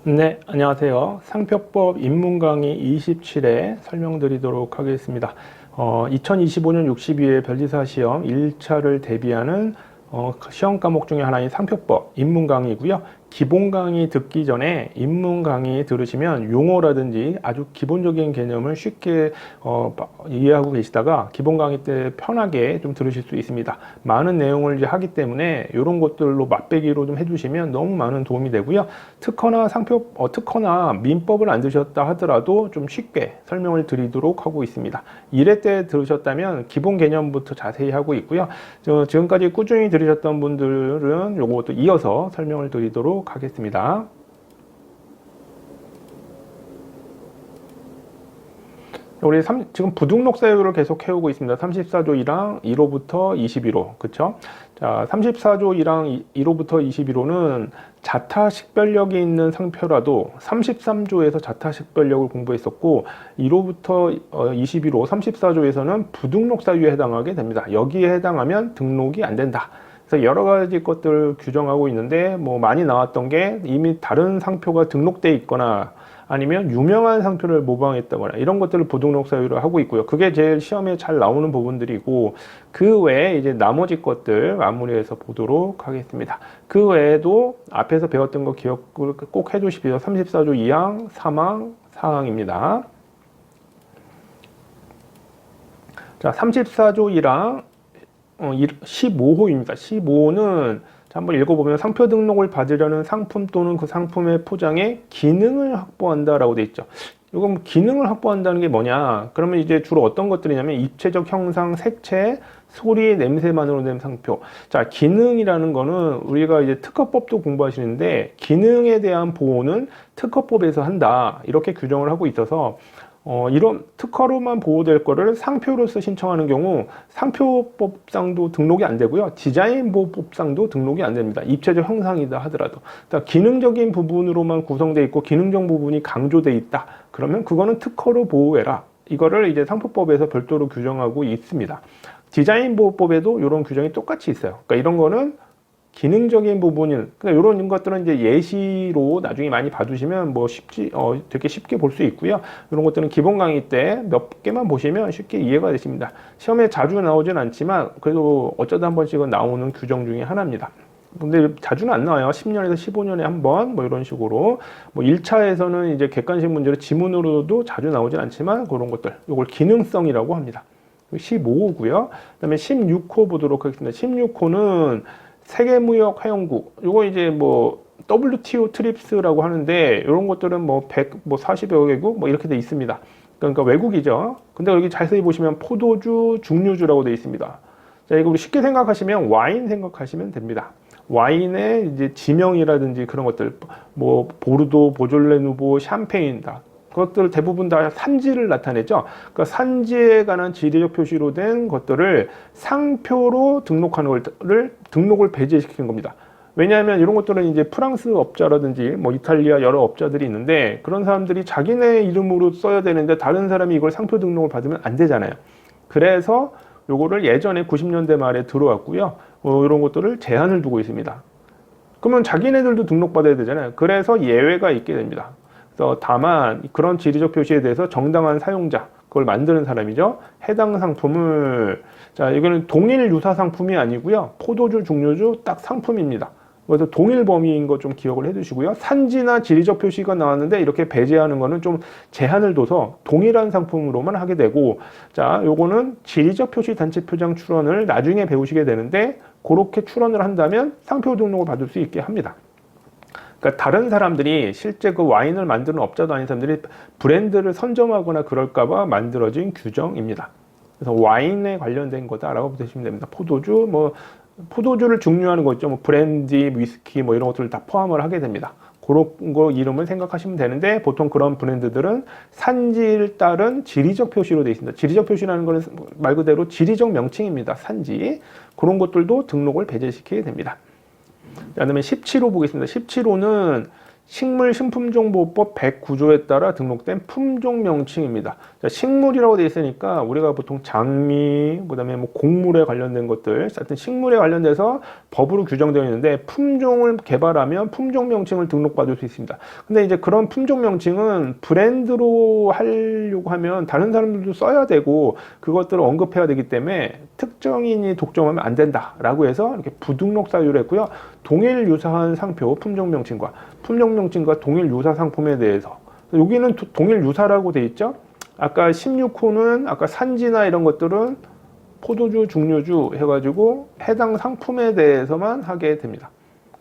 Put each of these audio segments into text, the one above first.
네, 안녕하세요. 상표법 입문 강의 27회 설명드리도록 하겠습니다. 2025년 62회 변리사 시험 1차를 대비하는 시험 과목 중에 하나인 상표법 입문 강의고요. 기본 강의 듣기 전에 입문 강의 들으시면 용어라든지 아주 기본적인 개념을 쉽게 이해하고 계시다가 기본 강의 때 편하게 좀 들으실 수 있습니다. 많은 내용을 이제 하기 때문에 이런 것들로 맛배기로 좀 해주시면 너무 많은 도움이 되고요. 특허나 민법을 안 들으셨다 하더라도 좀 쉽게 설명을 드리도록 하고 있습니다. 1회 때 들으셨다면 기본 개념부터 자세히 하고 있고요. 지금까지 꾸준히 들으셨던 분들은 요것도 이어서 설명을 드리도록 하겠습니다. 우리 지금 부등록 사유를 계속 해오고 있습니다. 34조 1항 1호부터 21호. 그쵸? 자, 34조 1항 1호부터 21호는 자타식별력이 있는 상표라도 33조에서 자타식별력을 공부했었고 1호부터 21호 34조에서는 부등록 사유에 해당하게 됩니다. 여기에 해당하면 등록이 안 된다. 그래서 여러 가지 것들을 규정하고 있는데 뭐 많이 나왔던 게 이미 다른 상표가 등록돼 있거나 아니면 유명한 상표를 모방했다거나 이런 것들을 부등록 사유로 하고 있고요. 그게 제일 시험에 잘 나오는 부분들이고 그 외에 이제 나머지 것들 마무리해서 보도록 하겠습니다. 그 외에도 앞에서 배웠던 거 기억을 꼭 해두십시오. 34조 2항, 3항, 4항입니다. 자, 34조 1항 15호입니다. 15호는 한번 읽어보면 상표 등록을 받으려는 상품 또는 그 상품의 포장에 기능을 확보한다라고 되어 있죠. 이건 기능을 확보한다는 게 뭐냐? 그러면 이제 주로 어떤 것들이냐면 입체적 형상, 색채, 소리, 냄새만으로 된 상표. 자, 기능이라는 거는 우리가 이제 특허법도 공부하시는데 기능에 대한 보호는 특허법에서 한다. 이렇게 규정을 하고 있어서 이런 특허로만 보호될 거를 상표로서 신청하는 경우 상표법상도 등록이 안 되고요. 디자인보호법상도 등록이 안 됩니다. 입체적 형상이다 하더라도. 그러니까 기능적인 부분으로만 구성되어 있고 기능적 부분이 강조되어 있다. 그러면 그거는 특허로 보호해라. 이거를 이제 상표법에서 별도로 규정하고 있습니다. 디자인보호법에도 이런 규정이 똑같이 있어요. 그러니까 이런 거는 기능적인 부분인, 그러니까 이런 것들은 이제 예시로 나중에 많이 봐두시면 뭐 되게 쉽게 볼 수 있고요. 이런 것들은 기본 강의 때 몇 개만 보시면 쉽게 이해가 되십니다. 시험에 자주 나오진 않지만 그래도 어쩌다 한 번씩은 나오는 규정 중에 하나입니다. 근데 자주는 안 나와요. 10년에서 15년에 한 번, 뭐 이런 식으로. 뭐 1차에서는 이제 객관식 문제로 지문으로도 자주 나오진 않지만 그런 것들. 이걸 기능성이라고 합니다. 15호고요. 그 다음에 16호 보도록 하겠습니다. 16호는 세계무역 회원국, 요거 이제 뭐 WTO 트립스라고 하는데 이런 것들은 뭐 40여 개국 뭐 이렇게 돼 있습니다. 그러니까 외국이죠. 근데 여기 자세히 보시면 포도주, 증류주라고 돼 있습니다. 자, 이거 우리 쉽게 생각하시면 와인 생각하시면 됩니다. 와인의 이제 지명이라든지 그런 것들, 뭐 보르도, 보졸레 누보, 샴페인다. 그것들 대부분 다 산지를 나타내죠. 그러니까 산지에 관한 지리적 표시로 된 것들을 상표로 등록하는 것을 등록을 배제시키는 겁니다. 왜냐하면 이런 것들은 이제 프랑스 업자라든지 뭐 이탈리아 여러 업자들이 있는데 그런 사람들이 자기네 이름으로 써야 되는데 다른 사람이 이걸 상표 등록을 받으면 안 되잖아요. 그래서 요거를 예전에 90년대 말에 들어왔고요. 이런 것들을 제한을 두고 있습니다. 그러면 자기네들도 등록받아야 되잖아요. 그래서 예외가 있게 됩니다. 그래서 다만 그런 지리적 표시에 대해서 정당한 사용자, 그걸 만드는 사람이죠. 해당 상품을, 자, 이거는 동일 유사 상품이 아니고요. 포도주, 증류주 딱 상품입니다. 그래서 동일 범위인 거 좀 기억을 해두시고요. 산지나 지리적 표시가 나왔는데 이렇게 배제하는 거는 좀 제한을 둬서 동일한 상품으로만 하게 되고, 자, 요거는 지리적 표시 단체 표장 출원을 나중에 배우시게 되는데 그렇게 출원을 한다면 상표 등록을 받을 수 있게 합니다. 그러니까 다른 사람들이 실제 그 와인을 만드는 업자도 아닌 사람들이 브랜드를 선점하거나 그럴까봐 만들어진 규정입니다. 그래서 와인에 관련된 거다라고 보시면 됩니다. 포도주, 뭐 포도주를 증류하는 거죠. 뭐 브랜디, 위스키 뭐 이런 것들을 다 포함을 하게 됩니다. 그런 거 이름을 생각하시면 되는데 보통 그런 브랜드들은 산지를 따른 지리적 표시로 되어 있습니다. 지리적 표시라는 것은 말 그대로 지리적 명칭입니다. 산지. 그런 것들도 등록을 배제시키게 됩니다. 그 다음에 17호 보겠습니다. 17호는 식물신품정보법 109조에 따라 등록된 품종명칭입니다. 자, 식물이라고 되어 있으니까 우리가 보통 장미, 그다음에 뭐 곡물에 관련된 것들, 하여튼 식물에 관련돼서 법으로 규정되어 있는데 품종을 개발하면 품종명칭을 등록받을 수 있습니다. 근데 이제 그런 품종명칭은 브랜드로 하려고 하면 다른 사람들도 써야 되고 그것들을 언급해야 되기 때문에 특정인이 독점하면 안 된다라고 해서 이렇게 부등록 사유를 했고요. 동일 유사한 상표 품종명칭과 동일 유사 상품에 대해서 여기는 동일 유사라고 돼 있죠. 아까 16호는 아까 산지나 이런 것들은 포도주, 증류주 해가지고 해당 상품에 대해서만 하게 됩니다.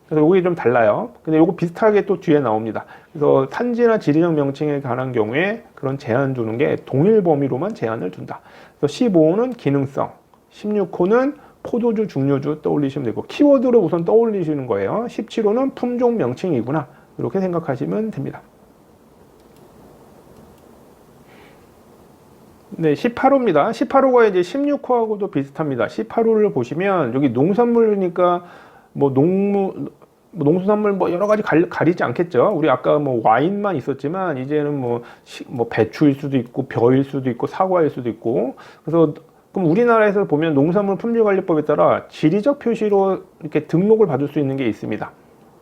그래서 이게 좀 달라요. 근데 이거 비슷하게 또 뒤에 나옵니다. 그래서 산지나 지리적 명칭에 관한 경우에 그런 제한 두는 게 동일 범위로만 제한을 둔다. 그래서 15호는 기능성, 16호는 포도주, 증류주 떠올리시면 되고 키워드로 우선 떠올리시는 거예요. 17호는 품종 명칭이구나. 이렇게 생각하시면 됩니다. 네, 18호입니다. 18호가 이제 16호하고도 비슷합니다. 18호를 보시면 여기 농산물이니까 뭐 농수산물 뭐 여러 가지 가리지 않겠죠. 우리 아까 뭐 와인만 있었지만 이제는 뭐 배추일 수도 있고 벼일 수도 있고 사과일 수도 있고 그래서 그럼 우리나라에서 보면 농산물 품질관리법에 따라 지리적 표시로 이렇게 등록을 받을 수 있는 게 있습니다.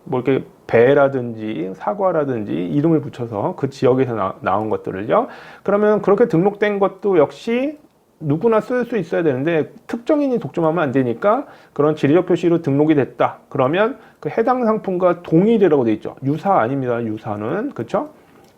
뭐 이렇게 배라든지 사과라든지 이름을 붙여서 그 지역에서 나온 것들을요. 그러면 그렇게 등록된 것도 역시 누구나 쓸 수 있어야 되는데 특정인이 독점하면 안 되니까 그런 지리적 표시로 등록이 됐다. 그러면 그 해당 상품과 동일이라고 돼 있죠. 유사 아닙니다. 유사는. 그렇죠?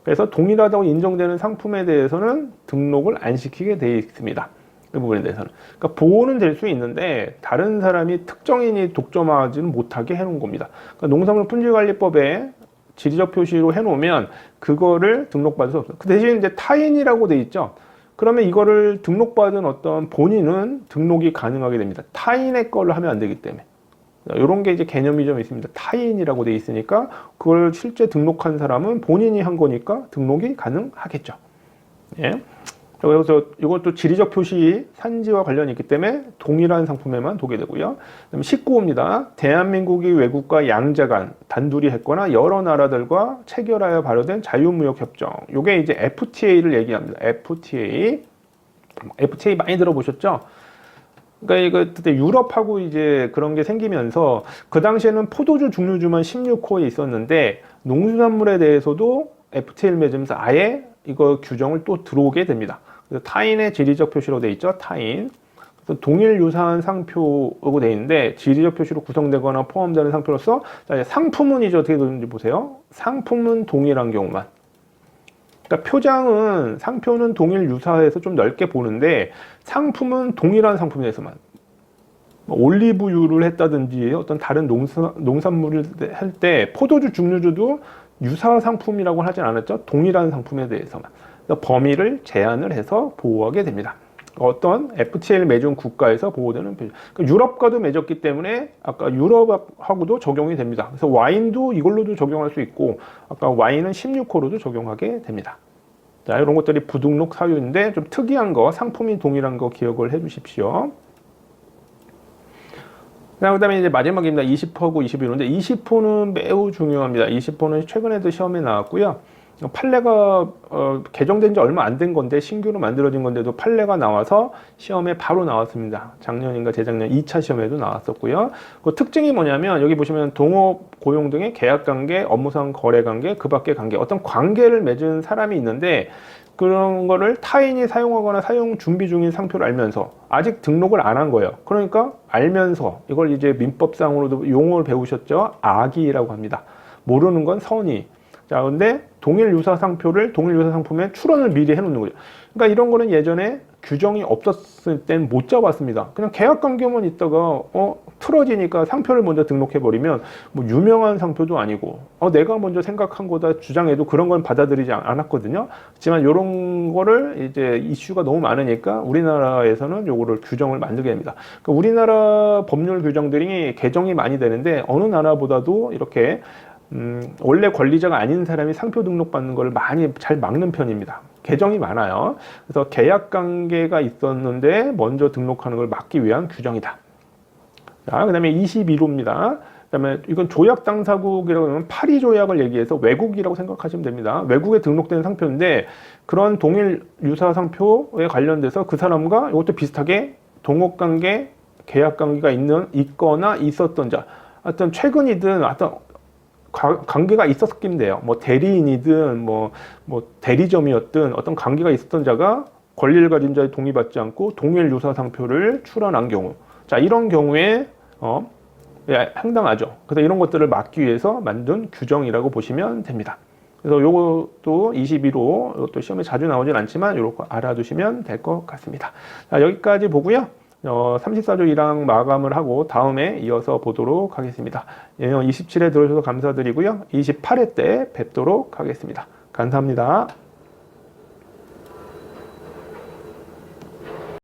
그래서 동일하다고 인정되는 상품에 대해서는 등록을 안 시키게 돼 있습니다. 그 부분에 대해서는. 그러니까 보호는 될 수 있는데 다른 사람이 특정인이 독점하지는 못하게 해놓은 겁니다. 그러니까 농산물 품질관리법에 지리적 표시로 해놓으면 그거를 등록받을 수 없어요. 그 대신 이제 타인이라고 돼 있죠. 그러면 이거를 등록받은 어떤 본인은 등록이 가능하게 됩니다. 타인의 걸로 하면 안 되기 때문에. 이런 게 이제 개념이 좀 있습니다. 타인이라고 돼 있으니까 그걸 실제 등록한 사람은 본인이 한 거니까 등록이 가능하겠죠. 예. 그래서 이것도 지리적 표시 산지와 관련이 있기 때문에 동일한 상품에만 도게 되고요. 그다음에 19호입니다. 대한민국이 외국과 양자 간 단둘이 했거나 여러 나라들과 체결하여 발효된 자유무역협정. 이게 이제 FTA를 얘기합니다. FTA 많이 들어보셨죠? 그러니까 이거 그때 유럽하고 이제 그런 게 생기면서 그 당시에는 포도주, 증류주만 16호에 있었는데 농수산물에 대해서도 FTA를 맺으면서 아예 이거 규정을 또 들어오게 됩니다. 그래서 타인의 지리적 표시로 돼 있죠. 타인. 그래서 동일 유사한 상표라고 돼 있는데 지리적 표시로 구성되거나 포함되는 상표로서 상품은 이제 어떻게 되는지 보세요. 상품은 동일한 경우만. 그러니까 표장은 상표는 동일 유사해서 좀 넓게 보는데 상품은 동일한 상품에 대해서만. 올리브유를 했다든지 어떤 다른 농산물을 할 때 포도주, 증류주도 유사 상품이라고 하진 않았죠. 동일한 상품에 대해서만. 범위를 제한을 해서 보호하게 됩니다. 어떤 FTA를 맺은 국가에서 보호되는 표시. 그러니까 유럽과도 맺었기 때문에 아까 유럽하고도 적용이 됩니다. 그래서 와인도 이걸로도 적용할 수 있고 아까 와인은 16호로도 적용하게 됩니다. 자, 이런 것들이 부등록 사유인데 좀 특이한 거, 상품이 동일한 거 기억을 해 주십시오. 그 다음에 이제 마지막입니다. 20호고 21호인데 20호는 매우 중요합니다. 20호는 최근에도 시험에 나왔고요. 판례가 개정된 지 얼마 안 된 건데 신규로 만들어진 건데도 판례가 나와서 시험에 바로 나왔습니다. 작년인가 재작년 2차 시험에도 나왔었고요. 그 특징이 뭐냐면 여기 보시면 동업, 고용 등의 계약관계, 업무상 거래관계, 그 밖의 관계 어떤 관계를 맺은 사람이 있는데 그런 거를 타인이 사용하거나 사용 준비 중인 상표를 알면서 아직 등록을 안 한 거예요. 그러니까 알면서 이걸 이제 민법상으로도 용어를 배우셨죠? 악의라고 합니다. 모르는 건 선의. 자, 근데 동일 유사 상표를 동일 유사 상품에 출원을 미리 해놓는 거죠. 그러니까 이런 거는 예전에 규정이 없었을 땐 못 잡았습니다. 그냥 계약 관계만 있다가 틀어지니까 상표를 먼저 등록해버리면 뭐 유명한 상표도 아니고 내가 먼저 생각한 거다 주장해도 그런 건 받아들이지 않았거든요. 하지만 이런 거를 이제 이슈가 너무 많으니까 우리나라에서는 요거를 규정을 만들게 됩니다. 그러니까 우리나라 법률 규정들이 개정이 많이 되는데 어느 나라보다도 이렇게 원래 권리자가 아닌 사람이 상표 등록받는 걸 많이 잘 막는 편입니다. 개정이 많아요. 그래서 계약 관계가 있었는데 먼저 등록하는 걸 막기 위한 규정이다. 자, 그 다음에 21호입니다. 그다음에 이건 조약 당사국이라고 하면 파리 조약을 얘기해서 외국이라고 생각하시면 됩니다. 외국에 등록된 상표인데 그런 동일 유사 상표에 관련돼서 그 사람과 이것도 비슷하게 동업 관계, 계약 관계가 있거나 있었던 자, 하여튼 최근이든 하여튼 관계가 있었긴 돼요. 뭐 대리인이든 뭐 대리점이었든 어떤 관계가 있었던 자가 권리를 가진 자의 동의받지 않고 동일 유사 상표를 출원한 경우, 자 이런 경우에 해당하죠. 그래서 이런 것들을 막기 위해서 만든 규정이라고 보시면 됩니다. 그래서 요것도 21호, 이것도 시험에 자주 나오진 않지만 이렇게 알아두시면 될 것 같습니다. 자, 여기까지 보고요. 34조 1항 마감을 하고 다음에 이어서 보도록 하겠습니다. 27회 들어주셔서 감사드리고요. 28회 때 뵙도록 하겠습니다. 감사합니다.